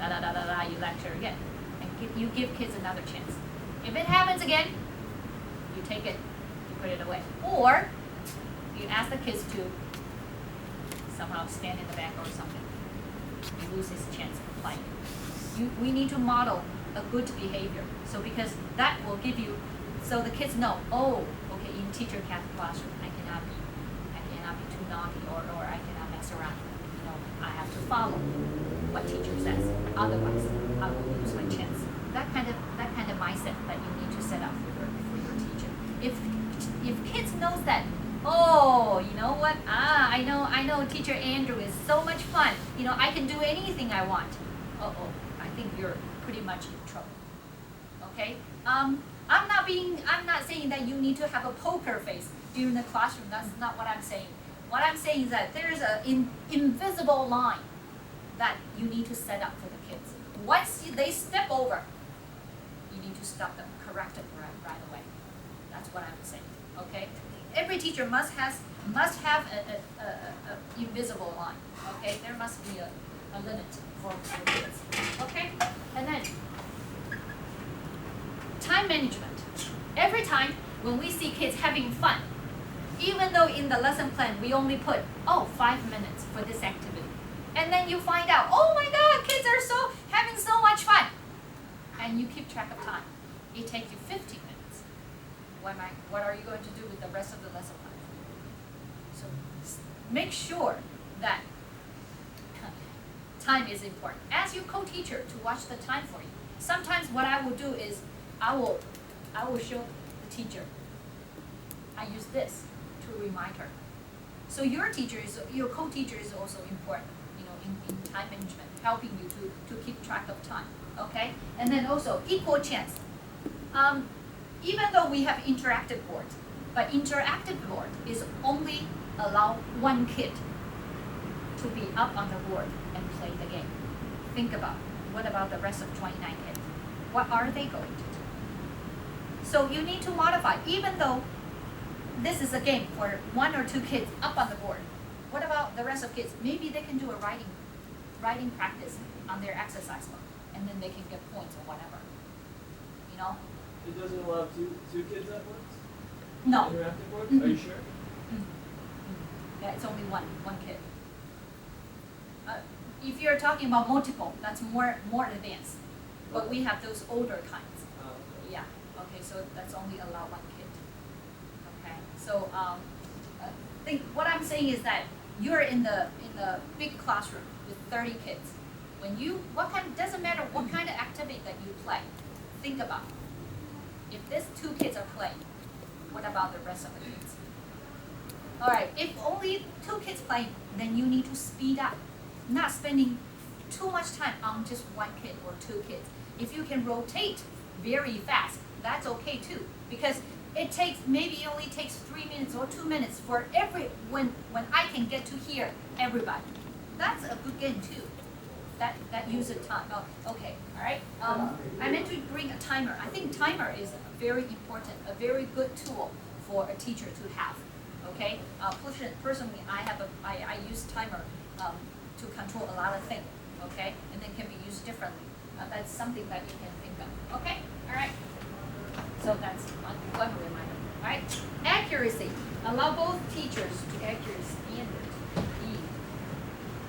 you lecture again. And you give kids another chance. If it happens again, you take it, you put it away. Or you ask the kids to somehow stand in the back or something. You lose his chance of playing. We need to model a good behavior. So because that will give you, so the kids know, oh, okay, in teacher classroom, I cannot be too naughty or I cannot mess around. You know, I have to follow what teacher says. Otherwise, I will lose my chance. That kind of mindset that you need to set up for your teacher. If kids knows that, oh, you know what? I know Teacher Andrew is so much fun. You know, I can do anything I want. I think you're pretty much in trouble. Okay? I'm not saying that you need to have a poker face during the classroom. That's not what I'm saying. What I'm saying is that there's an invisible line that you need to set up for the kids. Once they step over, you need to stop them, correct them right away. That's what I'm saying. Okay? Every teacher must have a invisible line. Okay? There must be a limit for kids. Okay? And then time management. Every time when we see kids having fun, even though in the lesson plan we only put 5 minutes for this activity, and then you find out, oh my God, kids are having so much fun, and you keep track of time. It takes you 15 minutes. What are you going to do with the rest of the lesson plan? So make sure that time is important. Ask your co-teacher to watch the time for you. Sometimes what I will do is I will show the teacher. I use this to remind her. So your co-teacher is also important, you know, in time management, helping you to keep track of time. Okay? And then also equal chance. Even though we have interactive boards, but interactive board is only allow one kid to be up on the board and play the game. Think about what about the rest of 29 kids? What are they going to do? So you need to modify, even though this is a game for 1 or 2 kids up on the board. What about the rest of kids? Maybe they can do a writing practice on their exercise book, and then they can get points or whatever. You know? It doesn't allow two kids at once? No. Interactive boards? Mm-hmm. Are you sure? Mm-hmm. Yeah, it's only one kid. If you're talking about multiple, that's more advanced. But we have those older kinds. Okay. Yeah. Okay, so that's only allow one kid. Okay. So think what I'm saying is that you're in the big classroom with 30 kids. Doesn't matter what kind of activity that you play. Think about if these 2 kids are playing, what about the rest of the kids? All right. If only 2 kids playing, then you need to speed up. Not spending too much time on just 1 kid or 2 kids. If you can rotate very fast, that's okay too. Because it only takes 3 minutes or 2 minutes for when I can get to hear everybody. That's a good game too. That uses time. Oh, okay, all right. I meant to bring a timer. I think timer is very important, a very good tool for a teacher to have. Okay. Personally, I use timer to control a lot of things. Okay, and then can be used differently. That's something that you can think of. Okay, all right. So that's one reminder. All right, accuracy. Allow both teachers to accurate standards.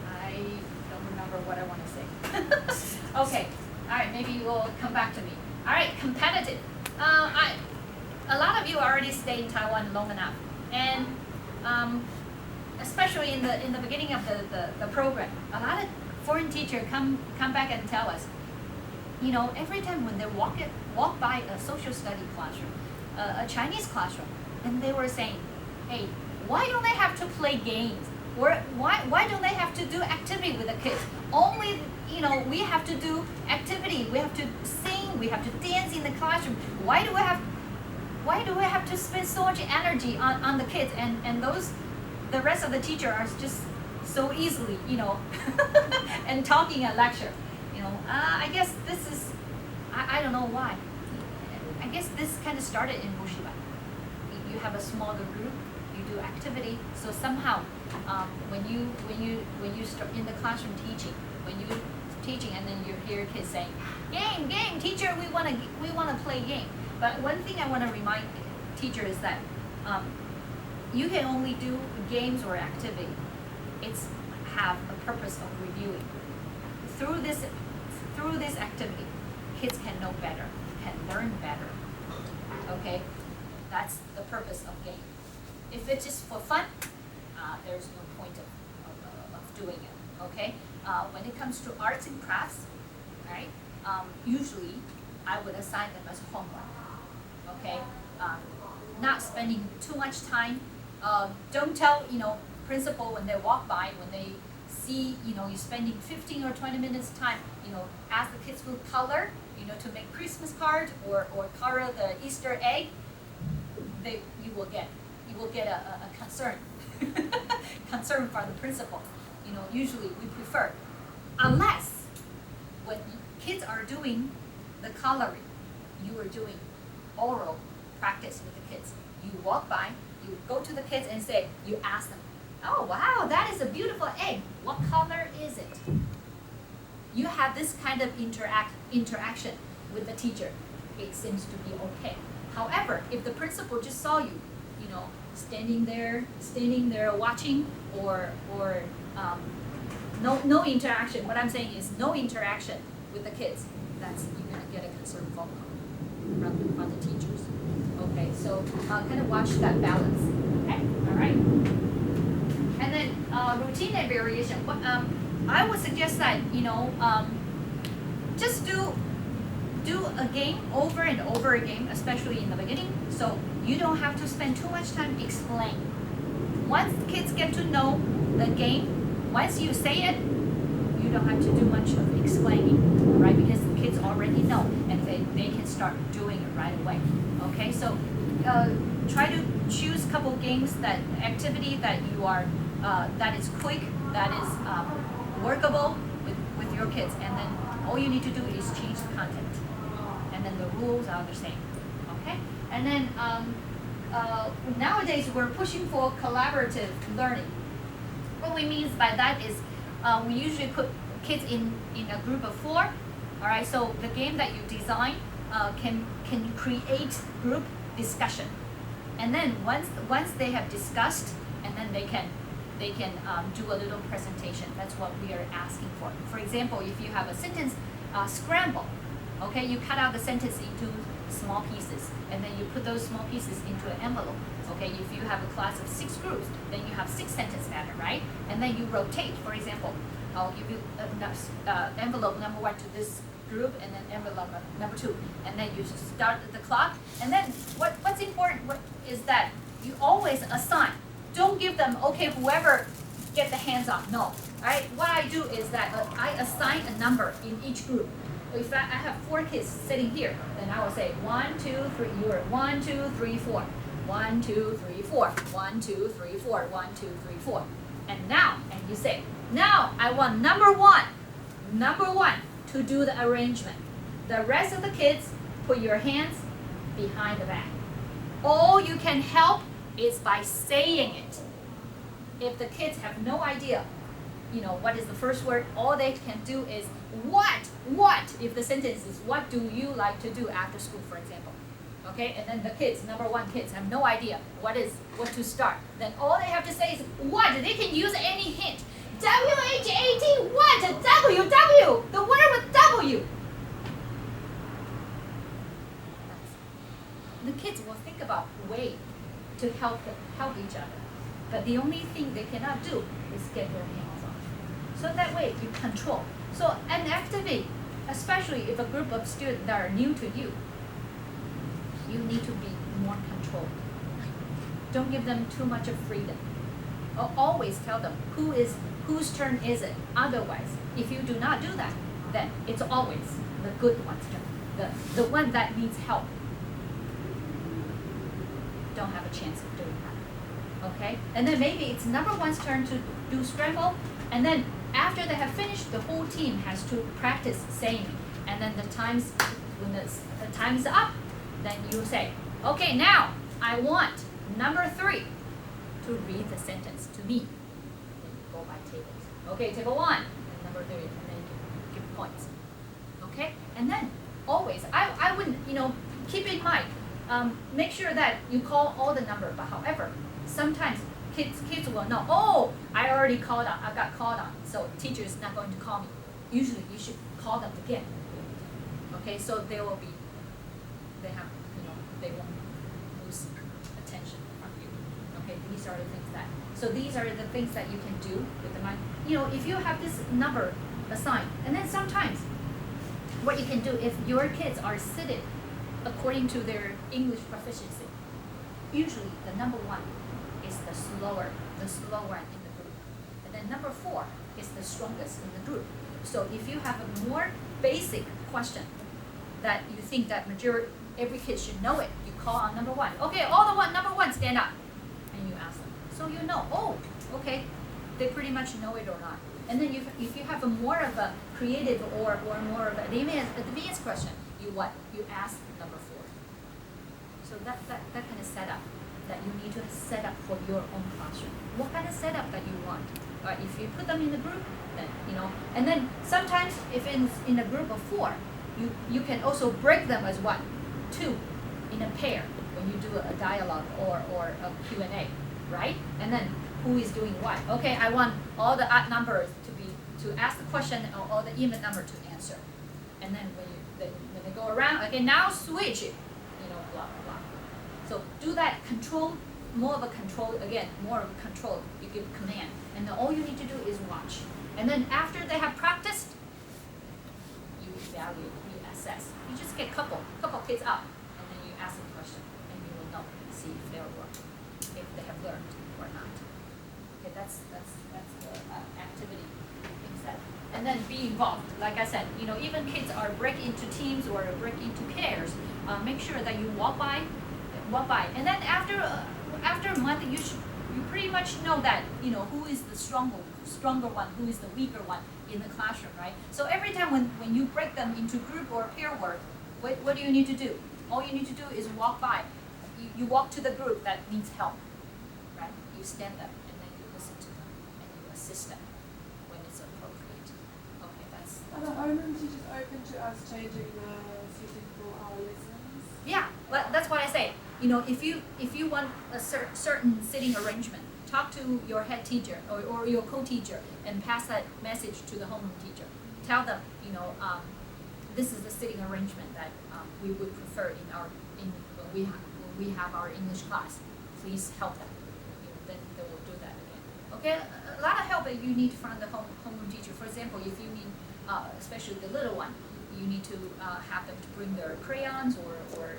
I don't remember what I want to say. Okay, all right. Maybe you will come back to me. All right, competitive. A lot of you already stayed in Taiwan long enough, and especially in the beginning of the program, a lot of foreign teachers come back and tell us, you know, every time when they walk by a social study classroom, a Chinese classroom, and they were saying, hey, why don't they have to play games? Or why don't they have to do activity with the kids? Only, you know, we have to do activity. We have to sing. We have to dance in the classroom. Why do we have to spend so much energy on the kids? And the rest of the teacher are just so easily, you know, and talking a lecture. You know, I guess this is, I don't know why. I guess this kind of started in Bushiba. You have a smaller group, you do activity, so somehow when you start in the classroom teaching, when you teaching, and then you hear kids saying, "Game, game, teacher, we wanna play game." But one thing I want to remind teachers is that you can only do games or activity. It's have a purpose of reviewing. Through this activity, kids can know better, can learn better. Okay, that's the purpose of game. If it's just for fun, there's no point of doing it. Okay, when it comes to arts and crafts, right? Usually, I would assign them as homework. Okay, not spending too much time. Don't tell principal when they walk by, when they see you're spending 15 or 20 minutes time. Ask the kids to color, to make Christmas cards or color the Easter egg. You will get a concern concern from the principal. Usually we prefer, unless when kids are doing the coloring, you are doing oral practice with the kids. You walk by, you go to the kids and say, you ask them, "Oh wow, that is a beautiful egg. What color is it?" You have this kind of interaction with the teacher. It seems to be okay. However, if the principal just saw you, standing there watching, or no interaction. What I'm saying is no interaction with the kids. You're gonna get a concerned phone call from the teachers. Okay, so kind of watch that balance. Okay, all right. And then routine and variation. I would suggest that just do a game over and over again, especially in the beginning, so you don't have to spend too much time explaining. Once kids get to know the game, once you say it, you don't have to do much of explaining, right? Because the kids already know, and they can start doing it right away. Okay, so try to choose a couple games, activity that you are that is quick, that is workable with your kids, and then all you need to do is change the content, and then the rules are the same. Okay, and then nowadays we're pushing for collaborative learning. What we mean by that is we usually put kids in a group of 4. All right, so the game that you design can create group discussion, and then once they have discussed, and then they can do a little presentation. That's what we are asking for. For example, if you have a sentence scramble, okay, you cut out the sentence into small pieces, and then you put those small pieces into an envelope. Okay, if you have a class of 6 groups, then you have 6 sentence pattern, right? And then you rotate. For example, I'll give you envelope number 1 to this group, and then envelope number 2, and then you start the clock. And then what's important is that you always assign. Don't give them, okay, whoever get the hands up. No, right? What I do is that I assign a number in each group. If I have 4 kids sitting here, then I will say 1, 2, 3. You're 1, 2, 3, 4. 1, 2, 3, 4. 1, 2, 3, 4. 1, 2, 3, 4. And you say, now I want number one to do the arrangement. The rest of the kids, put your hands behind the back. All you can help is by saying it. If the kids have no idea, what is the first word, all they can do is what? If the sentence is, what do you like to do after school, for example? Okay, and then the kids, number 1 kids, have no idea what to start. Then all they have to say is what. They can use any hint. WHAT, what? W, the word with W. The kids will think about way to help each other. But the only thing they cannot do is get their hands on. So that way you control. So an activity, especially if a group of students that are new to you, you need to be more controlled. Don't give them too much of freedom. Always tell them whose turn is it. Otherwise, if you do not do that, then it's always the good one's turn. The one that needs help don't have a chance of doing that. Okay? And then maybe it's number 1's turn to do scramble, and then after they have finished, the whole team has to practice saying it. And then when the time's up, then you say, okay, now I want number 3 to read the sentence to me. Then you go by tables. Okay, table 1, and number 3, and then you give a point. And then always, I wouldn't, keep in mind, make sure that you call all the number. But however, sometimes kids will know, oh, I already called on, I got called on, so teacher is not going to call me. Usually you should call them again. Okay, so they won't lose attention from you. Okay, these are the things that you can do with the mind. If you have this number assigned, and then sometimes what you can do if your kids are seated according to their English proficiency, usually the number 1 is the slower one in the group. And then number 4 is the strongest in the group. So if you have a more basic question that you think that every kid should know it, you call on number 1. Okay, number 1 stand up. And you ask them. So oh, okay, they pretty much know it or not. And then if you have a more of a creative or more of an advanced question, you ask number 4. So that kind of setup that you need to set up for your own classroom. What kind of setup that you want? If you put them in the group, then and then sometimes if in a group of 4, you can also break them as 2 in a pair when you do a dialogue or a Q&A, right? And then who is doing what? Okay, I want all the odd numbers to ask the question and all the even number to answer. And then when they go around, okay, now switch it, blah blah blah. So do that more of a control. You give command, and then all you need to do is watch. And then after they have practiced, you evaluate, you assess. You just get couple kids up, and then you ask them a question, and you will know, see if they're working, if they have learned or not. Okay, that's the activity things that. And then be involved. Like I said, even kids are break into teams or break into pairs. Make sure that you walk by, and then after a month, you pretty much know that who is the stronger one, who is the weaker one in the classroom, right? So every time when you break them into group or pair work, what do you need to do? All you need to do is walk by. You walk to the group that needs help, right? You stand them and then you listen to them and you assist them when it's appropriate. Okay, that's. Are the home teachers open to us changing the setting for our lessons? Yeah, but that's what I say. If you want a certain sitting arrangement, talk to your head teacher or your co-teacher and pass that message to the homeroom teacher. Tell them, this is the sitting arrangement that we would prefer when we have our English class. Please help them. Then they will do that again. Okay, a lot of help that you need from the homeroom teacher. For example, if you need, especially the little one, you need to have them to bring their crayons or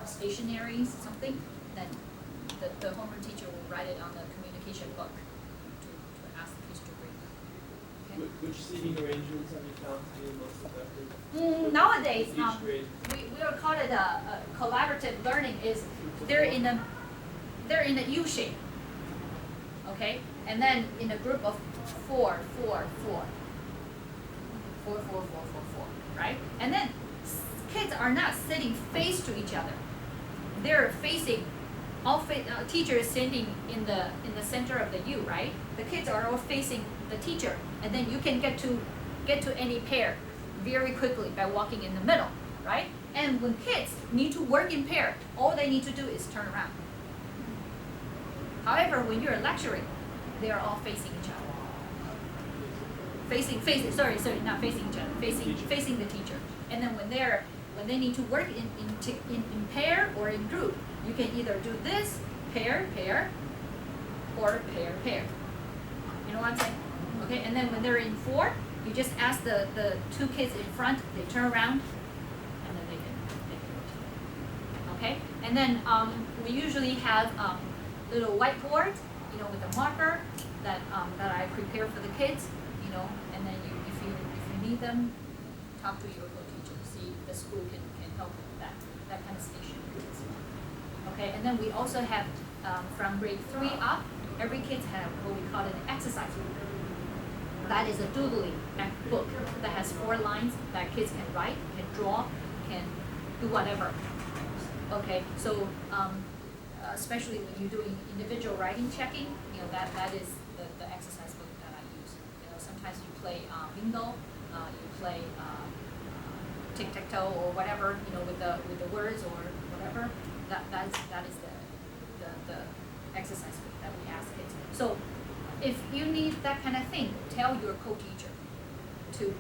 stationaries, something, then the homeroom teacher will write it on the communication book to ask the kids to bring them. Okay? Which seating arrangements have you found to be the most effective? Nowadays, Each grade. we will call it a collaborative learning. They're in a U shape, okay, and then in a group of 4, 4, 4, 4, 4, 4, 4, 4, right? And then kids are not sitting face to each other. They're facing. Teacher is sitting in the center of the U, right? The kids are all facing the teacher, and then you can get to any pair very quickly by walking in the middle, right? And when kids need to work in pair, all they need to do is turn around. However, when you're lecturing, they are all facing each other. Sorry, not facing each other, facing the teacher. And then when they need to work in pair or in group, you can either do this, pair, or pair. You know what I'm saying? Okay, and then when they're in 4, you just ask the 2 kids in front, they turn around, and then they can go together. Okay? And then we usually have little whiteboards, with a marker that I prepare for the kids, and then if you need them, talk to your co-teacher, see if the school can help you with that kind of station. Okay, and then we also have from grade 3 up, every kid have what we call an exercise book. That is a doodling book that has 4 lines that kids can write, can draw, can do whatever. Okay, so especially when you're doing individual writing checking, that is the exercise book that I use. Sometimes you play bingo, you play tic-tac-toe or whatever, with the words or whatever. That is the exercise that we ask kids. So if you need that kind of thing, tell your co-teacher to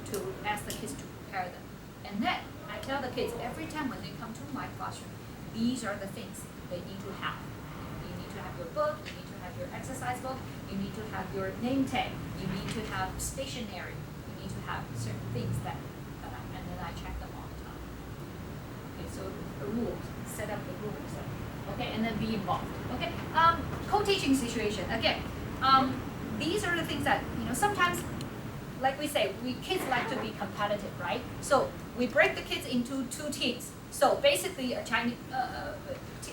ask the kids to prepare them. And then I tell the kids every time when they come to my classroom, these are the things they need to have. You need to have your book, you need to have your exercise book, you need to have your name tag, you need to have stationery, you need to have certain things and then I check them all the time. Okay, so the rules, set up the rules. Okay, and then be involved. Okay, co-teaching situation. Again, these are the things that, sometimes, like we say, kids like to be competitive, right? So we break the kids into 2 teams. So basically, a Chinese,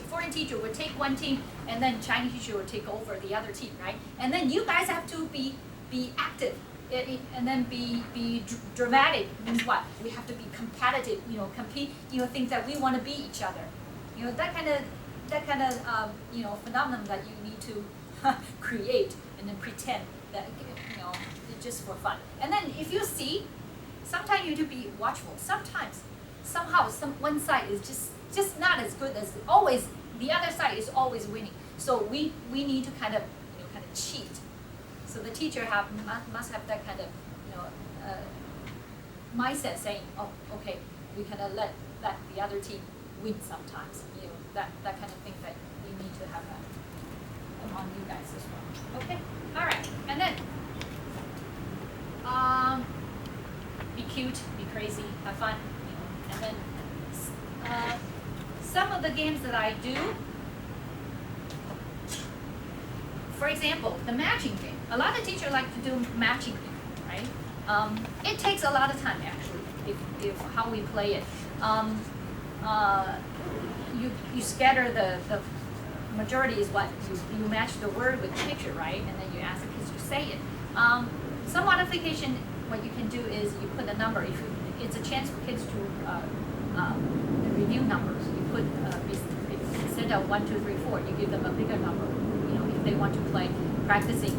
foreign teacher would take one team, and then Chinese teacher would take over the other team, right? And then you guys have to be active, and then be dramatic. Means what? We have to be competitive, compete, things that we want to beat each other. That kind of phenomenon that you need to create and then pretend that it's just for fun. And then if you see, sometimes you need to be watchful. Somehow one side is just not as good as always. The other side is always winning. So we need to kind of cheat. So the teacher must have that kind of mindset, saying, oh, okay, we kind of let the other team win sometimes. That kind of thing that we need to have among you guys as well. Okay, all right, and then be cute, be crazy, have fun, and then some of the games that I do. For example, the matching game. A lot of teachers like to do matching game, right? It takes a lot of time actually, if how we play it. You scatter the majority is what you match the word with the picture, right? And then you ask the kids to say it. Some modification, what you can do is you put a number. It's a chance for kids to review numbers. You put instead of 1, 2, 3, 4, you give them a bigger number. If they want to play practicing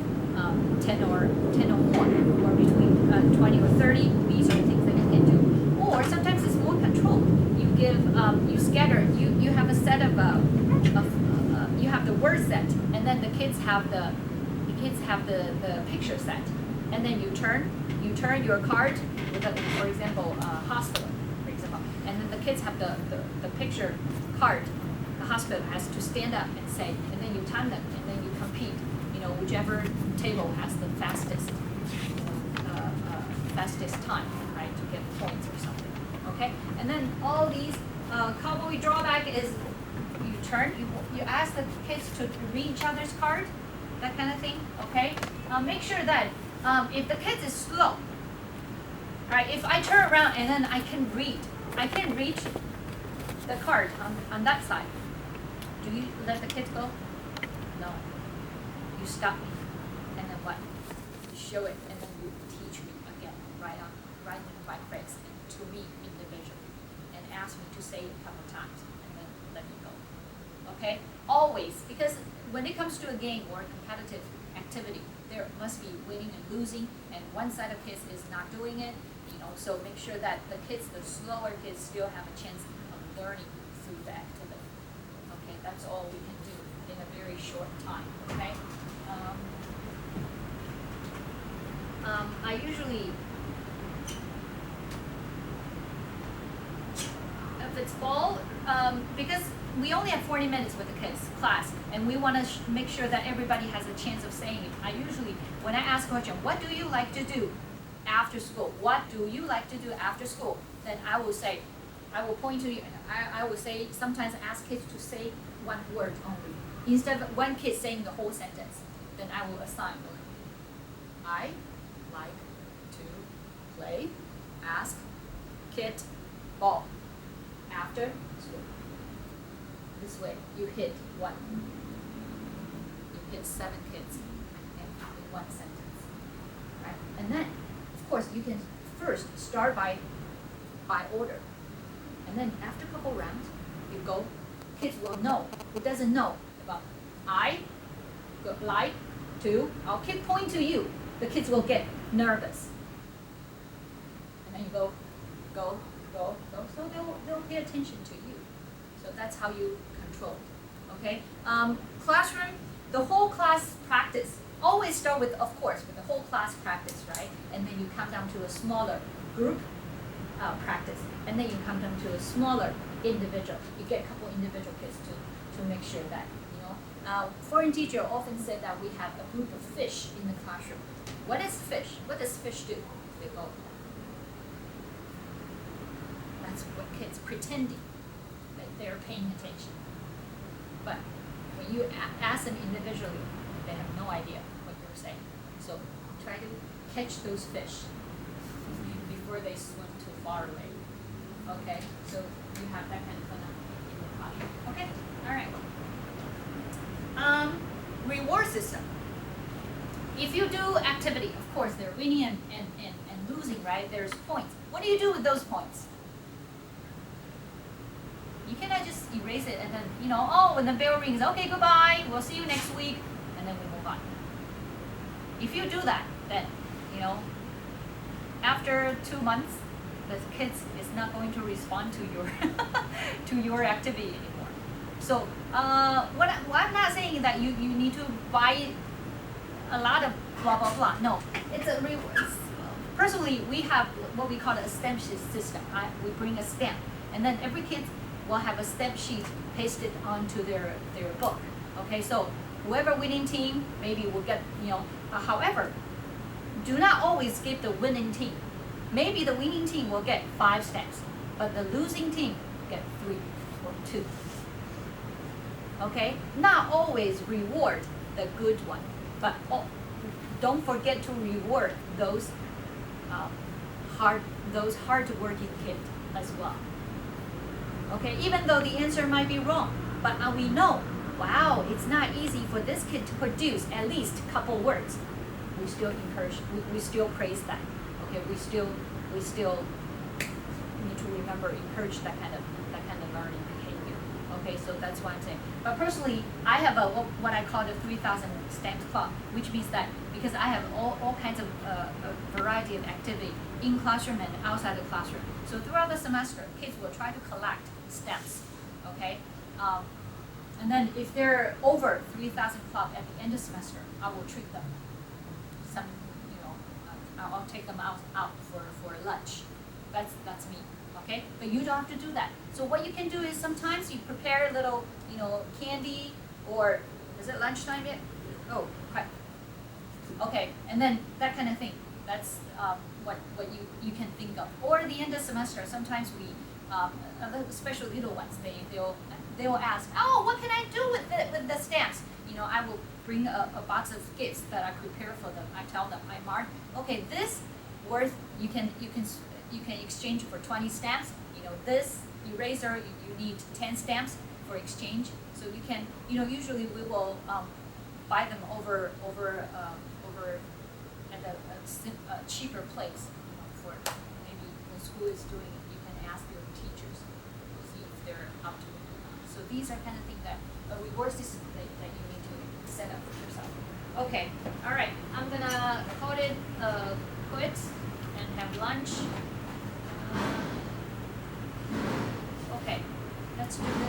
10 or more, or between 20 or 30, these are things that you can do. Or sometimes it's more controlled. You give, you scatter. You have a set of you have the word set, and then the kids have the picture set, and then you turn your card with for example, hospital, for example, and then the kids have the picture card. The hospital has to stand up and say, and then you time them, and then you compete. Whichever table has the fastest time, right, to get points or something. Okay, and then all these cowboy drawback is you ask the kids to read each other's card, that kind of thing. Okay, make sure that if the kids is slow, right? If I turn around and then I can read the card on that side. Do you let the kids go? No. You stop me, and then what? You show it, and then you teach me again, right in my face, and to me individually, and ask me to say it a couple times, and then let me go. Okay? Always, because when it comes to a game or a competitive activity, there must be winning and losing, and one side of kids is not doing it, so make sure that the slower kids still have a chance of learning through the activity. Okay, that's all we can do in a very short time, okay? I usually, if it's fall, because we only have 40 minutes with the class, and we want to make sure that everybody has a chance of saying it. I usually, when I ask a question, what do you like to do after school? What do you like to do after school? Then I will say, I will point to you, I will say, sometimes ask kids to say one word only. Instead of one kid saying the whole sentence, then I will assign one. I like to play, ask, kid, ball, after school. This way, you hit one. You hit 7 kids in one sentence, right? And then, of course, you can first start by order. And then after a couple rounds, you go, kids will know. Who doesn't know about I like to, I'll keep pointing to you. The kids will get nervous. And then you go, attention to you. So that's how you control, okay? Classroom, the whole class practice. Always start with, of course, with the whole class practice, right? And then you come down to a smaller group practice. And then you come down to a smaller individual. You get a couple individual kids to make sure that, you know. Foreign teacher often said that we have a group of fish in the classroom. What is fish? What does fish do? They go. That's what kids pretending that they're paying attention. But when you ask them individually, they have no idea what you're saying. So try to catch those fish before they swim too far away. Okay, so you have that kind of phenomenon in the classroom. Okay, all right. Reward system. If you do activity, of course, they're winning and losing, right? There's points. What do you do with those points? You cannot just erase it and then, you know, oh, when the bell rings, okay, goodbye, we'll see you next week, and then we move on. If you do that, then, you know, after 2 months, the kids is not going to respond to your to your activity anymore. So what I'm not saying that you need to buy a lot of blah blah blah. No, it's a personally we have what we call a stamp sheet system. We bring a stamp, and then every kid will have a stamp sheet pasted onto their book. Okay, so whoever winning team maybe will get, you know. However, do not always give the winning team. Maybe the winning team will get 5 stamps, but the losing team get 3 or 2. Okay, not always reward the good one, but don't forget to reward those hard-working kids as well. Okay, even though the answer might be wrong, but we know, wow, it's not easy for this kid to produce at least a couple words. We still encourage, we still praise that. Okay, we still need to remember, encourage that kind of learning behavior. Okay, so that's what I'm saying. But personally, I have what I call the 3,000 stamps club, which means that because I have all kinds of a variety of activity in classroom and outside the classroom. So throughout the semester, kids will try to collect stamps. Okay, and then if they're over 3,000 club at the end of semester, I will treat them. I'll take them out for lunch. That's me, okay? But you don't have to do that. So what you can do is sometimes you prepare a little, you know, candy, or is it lunchtime yet? Oh, okay. Okay, and then that kind of thing. That's what you can think of. Or at the end of semester, sometimes we, especially little ones, they'll ask, oh, what can I do with the stamps? You know, I will bring a box of gifts that I prepare for them. I tell them, I mark, okay, this worth you can exchange for 20 stamps. You know, this eraser you need 10 stamps for exchange. So you can, you know, usually we will buy them over at a cheaper place. You know, for maybe when school is doing it, you can ask your teachers to see if they're up to it. So these are kind of things that a reward system that you need to set up for yourself. Okay, all right. I'm gonna call it quits and have lunch. Okay, let's do this.